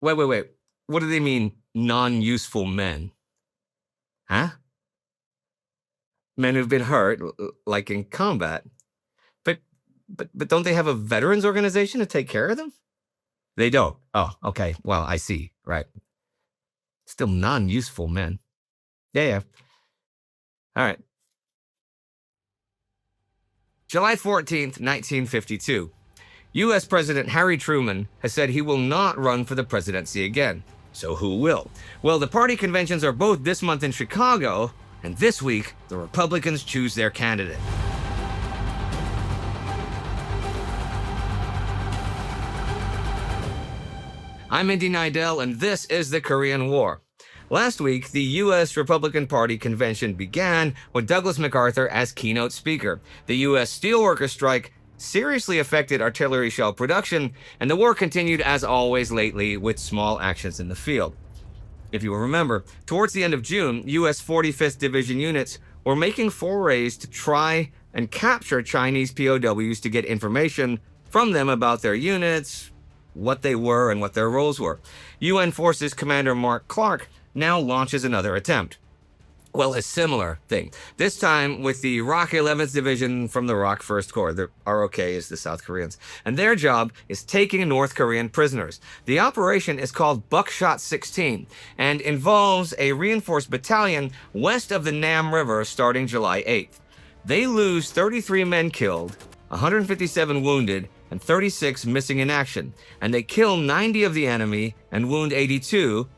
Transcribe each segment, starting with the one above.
Wait. What do they mean, non-useful men? Huh? Men who've been hurt, like in combat. But, but don't they have a veterans organization to take care of them? They don't. Oh, okay. Well, I see. Right. Still non-useful men. Yeah. All right. July 14th, 1952. U.S. President Harry Truman has said he will not run for the presidency again. So who will? Well, the party conventions are both this month in Chicago, and this week, the Republicans choose their candidate. I'm Indy Neidell, and this is the Korean War. Last week, the U.S. Republican Party convention began with Douglas MacArthur as keynote speaker. The U.S. steelworkers strike seriously affected artillery shell production, and the war continued as always lately with small actions in the field. If you will remember, towards the end of June, U.S. 45th Division units were making forays to try and capture Chinese POWs to get information from them about their units, what they were, and what their roles were. UN Forces Commander Mark Clark now launches another attempt. Well, a similar thing. This time with the ROK 11th Division from the ROK 1st Corps. The ROK is the South Koreans. And their job is taking North Korean prisoners. The operation is called Buckshot 16 and involves a reinforced battalion west of the Nam River starting July 8th. They lose 33 men killed, 157 wounded, and 36 missing in action. And they kill 90 of the enemy and wound 82,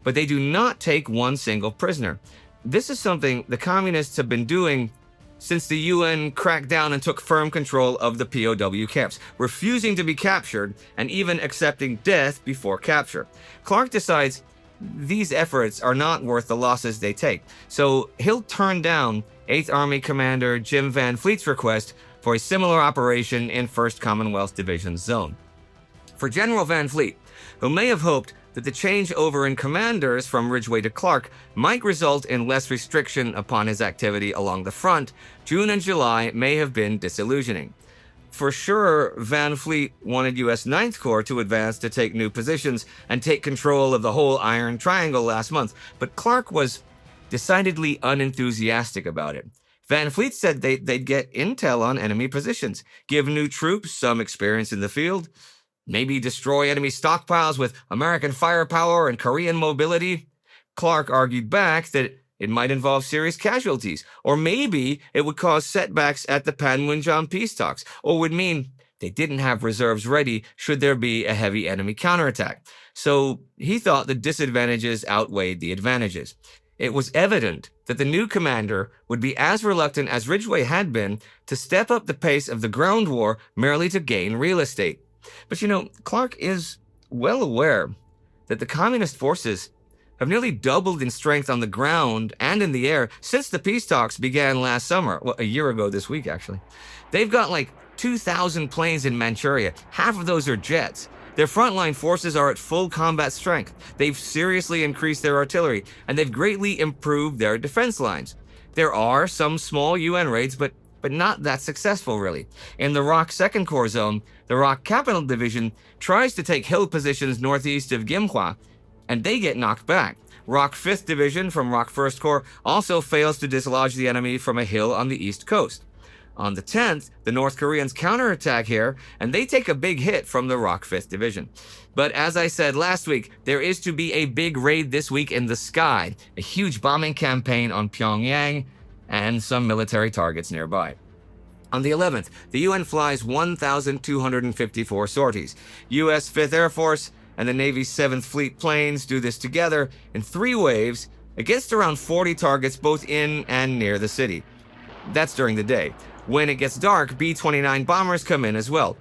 but they do not take one single prisoner. This is something the communists have been doing since the UN cracked down and took firm control of the POW camps, refusing to be captured and even accepting death before capture. Clark decides these efforts are not worth the losses they take, so he'll turn down 8th Army Commander Jim Van Fleet's request for a similar operation in 1st Commonwealth Division zone. For General Van Fleet, who may have hoped that the change over in commanders from Ridgway to Clark might result in less restriction upon his activity along the front, June and July may have been disillusioning. For sure, Van Fleet wanted U.S. 9th Corps to advance to take new positions and take control of the whole Iron Triangle last month, but Clark was decidedly unenthusiastic about it. Van Fleet said they'd get intel on enemy positions, give new troops some experience in the field, maybe destroy enemy stockpiles with American firepower and Korean mobility. Clark argued back that it might involve serious casualties, or maybe it would cause setbacks at the Panmunjom peace talks, or would mean they didn't have reserves ready should there be a heavy enemy counterattack. So he thought the disadvantages outweighed the advantages. It was evident that the new commander would be as reluctant as Ridgway had been to step up the pace of the ground war merely to gain real estate. But Clark is well aware that the communist forces have nearly doubled in strength on the ground and in the air since the peace talks began last summer. Well, a year ago this week, actually. They've got like 2,000 planes in Manchuria. Half of those are jets. Their frontline forces are at full combat strength. They've seriously increased their artillery, and they've greatly improved their defense lines. There are some small UN raids, but not that successful, really. In the ROK 2nd Corps zone, the ROK Capital Division tries to take hill positions northeast of Gimhwa, and they get knocked back. ROK 5th Division from ROK 1st Corps also fails to dislodge the enemy from a hill on the east coast. On the 10th, the North Koreans counterattack here, and they take a big hit from the ROK 5th Division. But as I said last week, there is to be a big raid this week in the sky, a huge bombing campaign on Pyongyang, and some military targets nearby. On the 11th, the UN flies 1,254 sorties. U.S. 5th Air Force and the Navy's 7th Fleet planes do this together in 3 waves against around 40 targets both in and near the city. That's during the day. When it gets dark, B-29 bombers come in as well.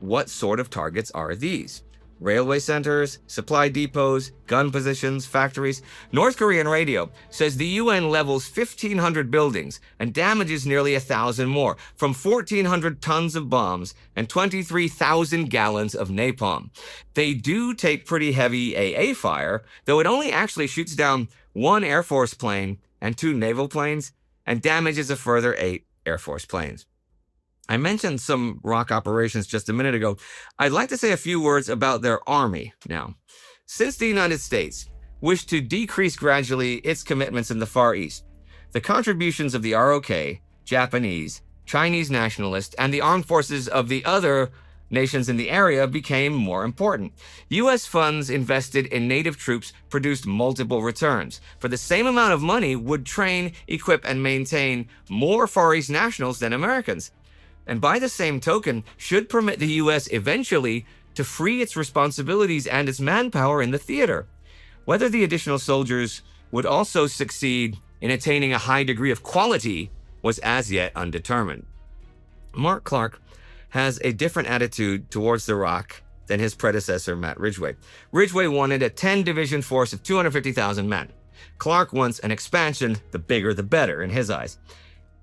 What sort of targets are these? Railway centers, supply depots, gun positions, factories. North Korean radio says the UN levels 1,500 buildings and damages nearly 1,000 more, from 1,400 tons of bombs and 23,000 gallons of napalm. They do take pretty heavy AA fire, though it only actually shoots down 1 Air Force plane and 2 naval planes, and damages a further 8 Air Force planes. I mentioned some ROK operations just a minute ago. I'd like to say a few words about their army now. Since the United States wished to decrease gradually its commitments in the Far East, the contributions of the ROK, Japanese, Chinese nationalists, and the armed forces of the other nations in the area became more important. U.S. funds invested in native troops produced multiple returns. For the same amount of money, would train, equip, and maintain more Far East nationals than Americans. And by the same token, should permit the U.S. eventually to free its responsibilities and its manpower in the theater. Whether the additional soldiers would also succeed in attaining a high degree of quality was as yet undetermined. Mark Clark has a different attitude towards the ROK than his predecessor, Matt Ridgway. Ridgway wanted a 10-division force of 250,000 men. Clark wants an expansion, the bigger the better, in his eyes.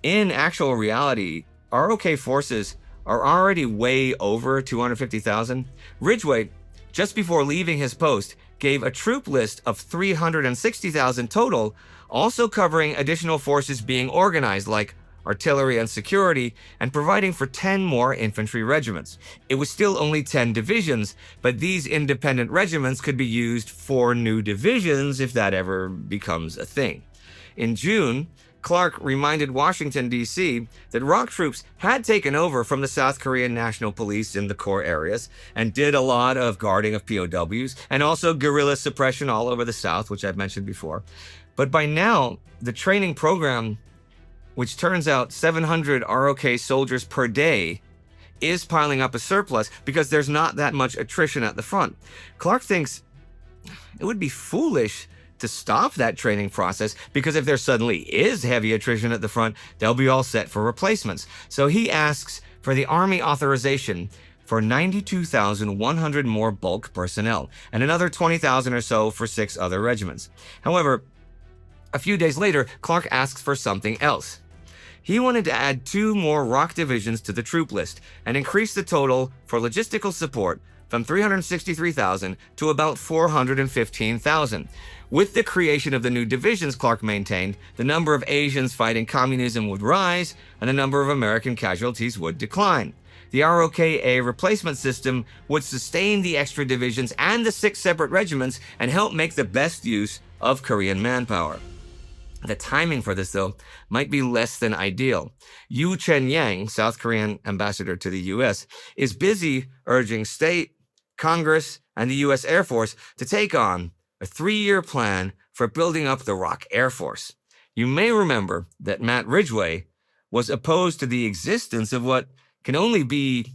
In actual reality, ROK forces are already way over 250,000. Ridgway, just before leaving his post, gave a troop list of 360,000 total, also covering additional forces being organized like artillery and security, and providing for 10 more infantry regiments. It was still only 10 divisions, but these independent regiments could be used for new divisions if that ever becomes a thing. In June, Clark reminded Washington, D.C. that ROK troops had taken over from the South Korean National Police in the core areas and did a lot of guarding of POWs and also guerrilla suppression all over the South, which I've mentioned before. But by now, the training program, which turns out 700 ROK soldiers per day, is piling up a surplus because there's not that much attrition at the front. Clark thinks it would be foolish to stop that training process because if there suddenly is heavy attrition at the front, they'll be all set for replacements. So he asks for the Army authorization for 92,100 more bulk personnel and another 20,000 or so for 6 other regiments. However, a few days later, Clark asks for something else. He wanted to add 2 more ROK divisions to the troop list and increase the total for logistical support from 363,000 to about 415,000. With the creation of the new divisions, Clark maintained, the number of Asians fighting communism would rise and the number of American casualties would decline. The ROKA replacement system would sustain the extra divisions and the 6 separate regiments and help make the best use of Korean manpower. The timing for this, though, might be less than ideal. Yu Chen-yang, South Korean ambassador to the U.S., is busy urging state, Congress, and the U.S. Air Force to take on a 3-year plan for building up the ROK Air Force. You may remember that Matt Ridgway was opposed to the existence of what can only be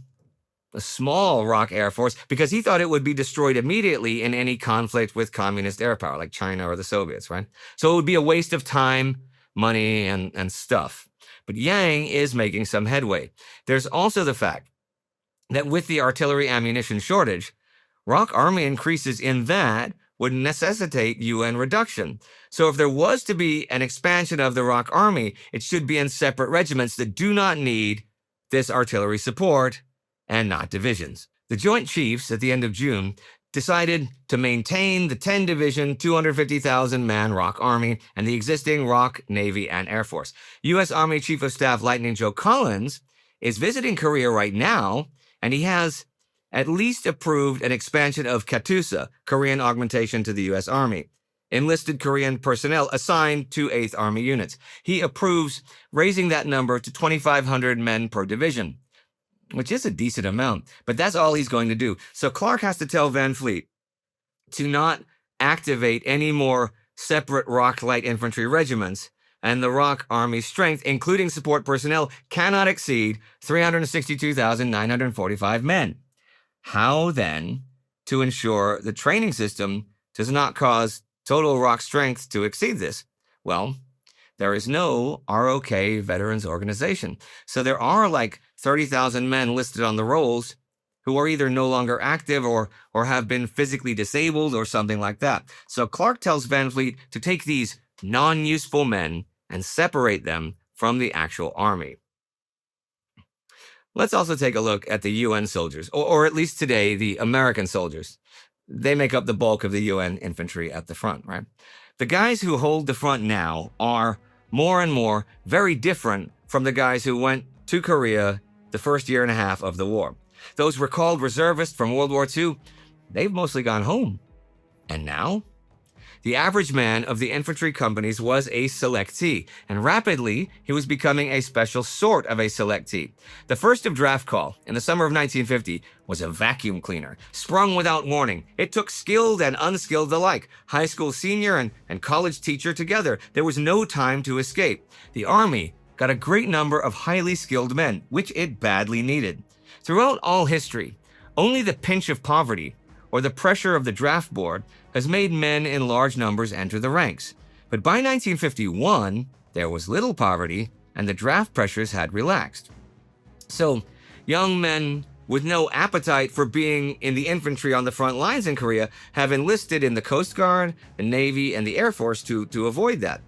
a small ROK Air Force because he thought it would be destroyed immediately in any conflict with communist air power like China or the Soviets, right? So it would be a waste of time, money, and stuff. But Yang is making some headway. There's also the fact that with the artillery ammunition shortage, ROK Army increases in that would necessitate UN reduction. So if there was to be an expansion of the ROK Army, it should be in separate regiments that do not need this artillery support and not divisions. The Joint Chiefs at the end of June decided to maintain the 10-division, 250,000-man ROK Army and the existing ROK Navy and Air Force. U.S. Army Chief of Staff Lightning Joe Collins is visiting Korea right now, and he has at least approved an expansion of Katyusha, Korean augmentation to the U.S. Army, enlisted Korean personnel assigned to 8th Army units. He approves raising that number to 2,500 men per division, which is a decent amount, but that's all he's going to do. So Clark has to tell Van Fleet to not activate any more separate ROK light infantry regiments, and the ROK Army strength, including support personnel, cannot exceed 362,945 men. How, then, to ensure the training system does not cause total ROK strength to exceed this? Well, there is no ROK veterans organization. So there are like 30,000 men listed on the rolls who are either no longer active or have been physically disabled or something like that. So Clark tells Van Fleet to take these non-useful men and separate them from the actual army. Let's also take a look at the UN soldiers, or at least today, the American soldiers. They make up the bulk of the UN infantry at the front, right? The guys who hold the front now are more and more very different from the guys who went to Korea the first year and a half of the war. Those recalled reservists from World War II, they've mostly gone home. And now? The average man of the infantry companies was a selectee, and rapidly he was becoming a special sort of a selectee. The first of draft call, in the summer of 1950, was a vacuum cleaner, sprung without warning. It took skilled and unskilled alike, high school senior and college teacher together. There was no time to escape. The Army got a great number of highly skilled men, which it badly needed. Throughout all history, only the pinch of poverty or the pressure of the draft board has made men in large numbers enter the ranks. But by 1951, there was little poverty and the draft pressures had relaxed. So, young men with no appetite for being in the infantry on the front lines in Korea have enlisted in the Coast Guard, the Navy, and the Air Force to avoid that.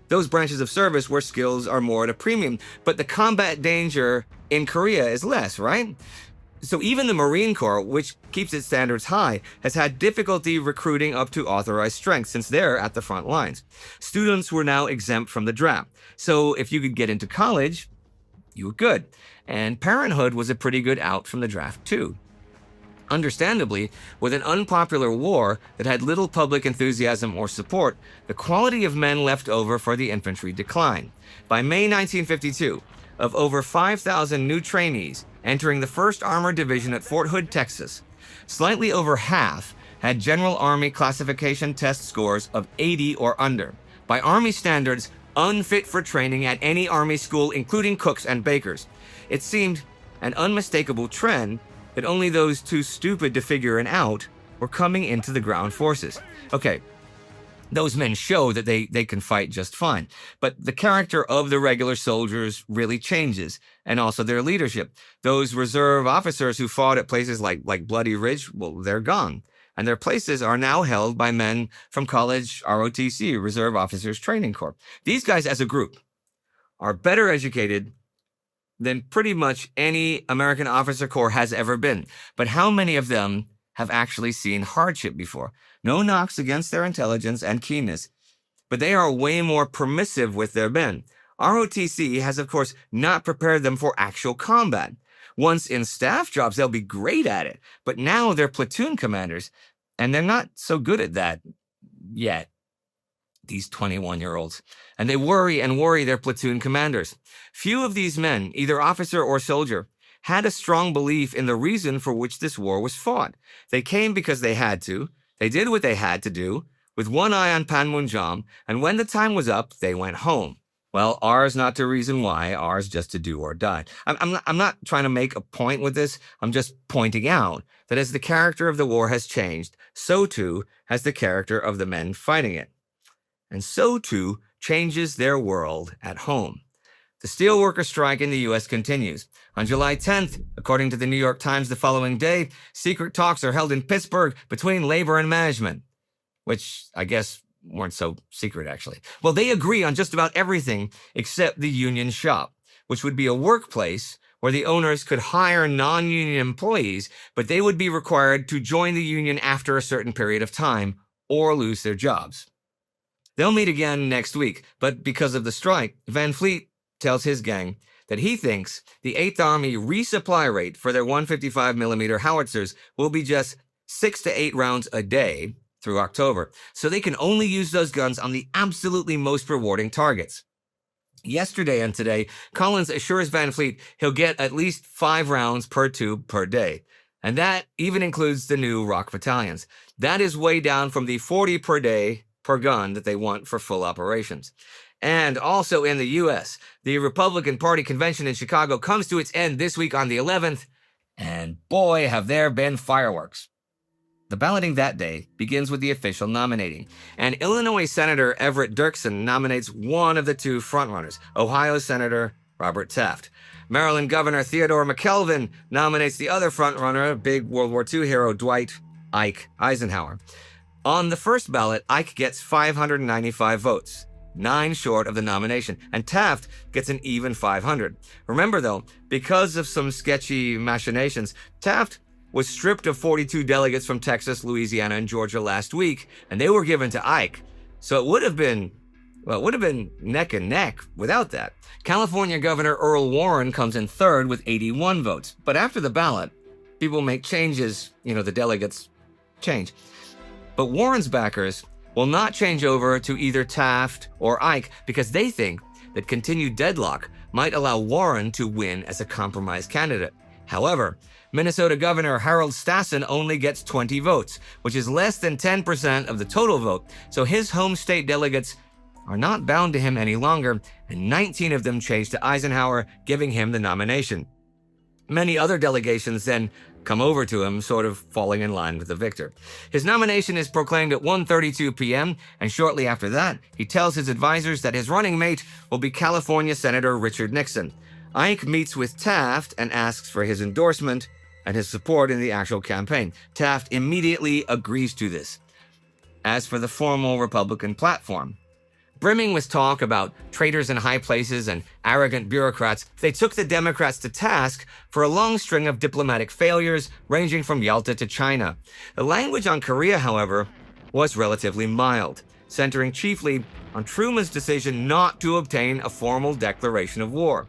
Those branches of service where skills are more at a premium, but the combat danger in Korea is less, right? So even the Marine Corps, which keeps its standards high, has had difficulty recruiting up to authorized strength since they're at the front lines. Students were now exempt from the draft. So if you could get into college, you were good. And parenthood was a pretty good out from the draft too. Understandably, with an unpopular war that had little public enthusiasm or support, the quality of men left over for the infantry declined. By May 1952, of over 5,000 new trainees entering the 1st Armored Division at Fort Hood, Texas, slightly over half had General Army classification test scores of 80 or under. By Army standards, unfit for training at any Army school, including cooks and bakers. It seemed an unmistakable trend that only those too stupid to figure it out were coming into the ground forces. Okay, those men show that they can fight just fine, but the character of the regular soldiers really changes, and also their leadership. Those reserve officers who fought at places like Bloody Ridge, well, they're gone, and their places are now held by men from college ROTC, Reserve Officers Training Corps. These guys as a group are better educated than pretty much any American officer corps has ever been. But how many of them have actually seen hardship before? No knocks against their intelligence and keenness, but they are way more permissive with their men. ROTC has, of course, not prepared them for actual combat. Once in staff jobs, they'll be great at it, but now they're platoon commanders, and they're not so good at that yet, these 21-year-olds. And they worry their platoon commanders. Few of these men, either officer or soldier, had a strong belief in the reason for which this war was fought. They came because they had to. They did what they had to do, with one eye on Panmunjom, and when the time was up, they went home. Well, ours not to reason why, ours just to do or die. I'm not trying to make a point with this. I'm just pointing out that as the character of the war has changed, so too has the character of the men fighting it. And so too changes their world at home. The steelworker strike in the U.S. continues. On July 10th, according to the New York Times the following day, secret talks are held in Pittsburgh between labor and management, which I guess weren't so secret, actually. Well, they agree on just about everything except the union shop, which would be a workplace where the owners could hire non-union employees, but they would be required to join the union after a certain period of time or lose their jobs. They'll meet again next week, but because of the strike, Van Fleet tells his gang that he thinks the 8th Army resupply rate for their 155mm howitzers will be just 6 to 8 rounds a day through October, so they can only use those guns on the absolutely most rewarding targets. Yesterday and today, Collins assures Van Fleet he'll get at least 5 rounds per tube per day, and that even includes the new ROK battalions. That is way down from the 40 per day per gun that they want for full operations. And also in the U.S., the Republican Party convention in Chicago comes to its end this week on the 11th, and boy, have there been fireworks. The balloting that day begins with the official nominating, and Illinois Senator Everett Dirksen nominates one of the two frontrunners, Ohio Senator Robert Taft. Maryland Governor Theodore McKelvin nominates the other frontrunner, big World War II hero Dwight Ike Eisenhower. On the first ballot, Ike gets 595 votes. 9 short of the nomination, and Taft gets an even 500. Remember though, because of some sketchy machinations, Taft was stripped of 42 delegates from Texas, Louisiana, and Georgia last week, and they were given to Ike. So it would have been neck and neck without that. California Governor Earl Warren comes in third with 81 votes. But after the ballot, people make changes, the delegates change. But Warren's backers will not change over to either Taft or Ike because they think that continued deadlock might allow Warren to win as a compromise candidate. However, Minnesota Governor Harold Stassen only gets 20 votes, which is less than 10% of the total vote, so his home state delegates are not bound to him any longer, and 19 of them changed to Eisenhower, giving him the nomination. Many other delegations then come over to him, sort of falling in line with the victor. His nomination is proclaimed at 1:32 p.m., and shortly after that, he tells his advisors that his running mate will be California Senator Richard Nixon. Ike meets with Taft and asks for his endorsement and his support in the actual campaign. Taft immediately agrees to this. As for the formal Republican platform, brimming with talk about traitors in high places and arrogant bureaucrats, they took the Democrats to task for a long string of diplomatic failures ranging from Yalta to China. The language on Korea, however, was relatively mild, centering chiefly on Truman's decision not to obtain a formal declaration of war.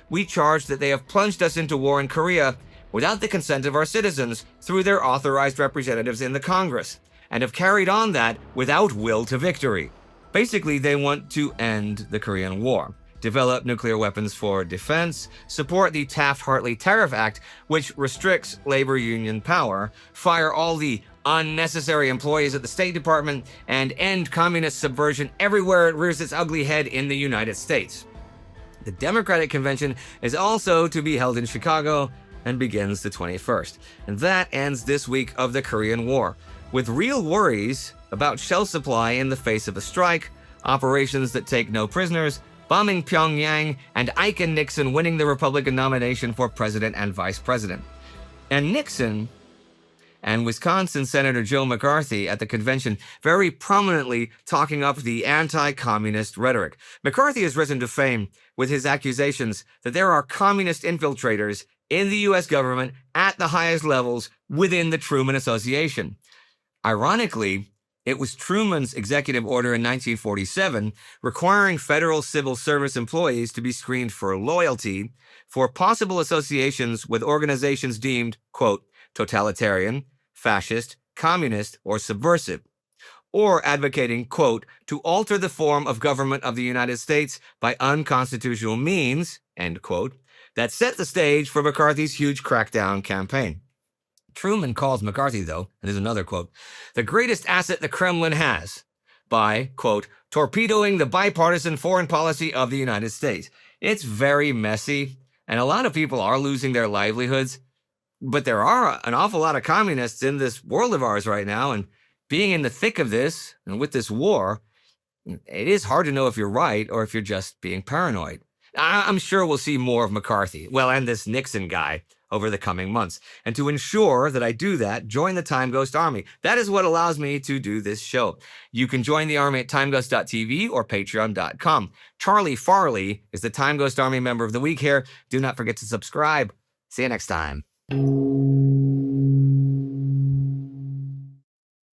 We charge that they have plunged us into war in Korea without the consent of our citizens through their authorized representatives in the Congress, and have carried on that without will to victory. Basically, they want to end the Korean War, develop nuclear weapons for defense, support the Taft-Hartley Tariff Act, which restricts labor union power, fire all the unnecessary employees at the State Department, and end communist subversion everywhere it rears its ugly head in the United States. The Democratic Convention is also to be held in Chicago and begins the 21st. And that ends this week of the Korean War, with real worries about shell supply in the face of a strike, operations that take no prisoners, bombing Pyongyang, and Ike and Nixon winning the Republican nomination for president and vice president. And Nixon and Wisconsin Senator Joe McCarthy at the convention very prominently talking up the anti-communist rhetoric. McCarthy has risen to fame with his accusations that there are communist infiltrators in the U.S. government at the highest levels within the Truman Association. Ironically, it was Truman's executive order in 1947 requiring federal civil service employees to be screened for loyalty for possible associations with organizations deemed, quote, totalitarian, fascist, communist, or subversive, or advocating, quote, to alter the form of government of the United States by unconstitutional means, end quote, that set the stage for McCarthy's huge crackdown campaign. Truman calls McCarthy, though, and there's another quote, the greatest asset the Kremlin has by, quote, torpedoing the bipartisan foreign policy of the United States. It's very messy, and a lot of people are losing their livelihoods, but there are an awful lot of communists in this world of ours right now, and being in the thick of this, and with this war, it is hard to know if you're right or if you're just being paranoid. I'm sure we'll see more of McCarthy, well, and this Nixon guy, over the coming months. And to ensure that I do that, join the Time Ghost Army. That is what allows me to do this show. You can join the army at timeghost.tv or patreon.com. Charlie Farley is the Time Ghost Army member of the week here. Do not forget to subscribe. See you next time.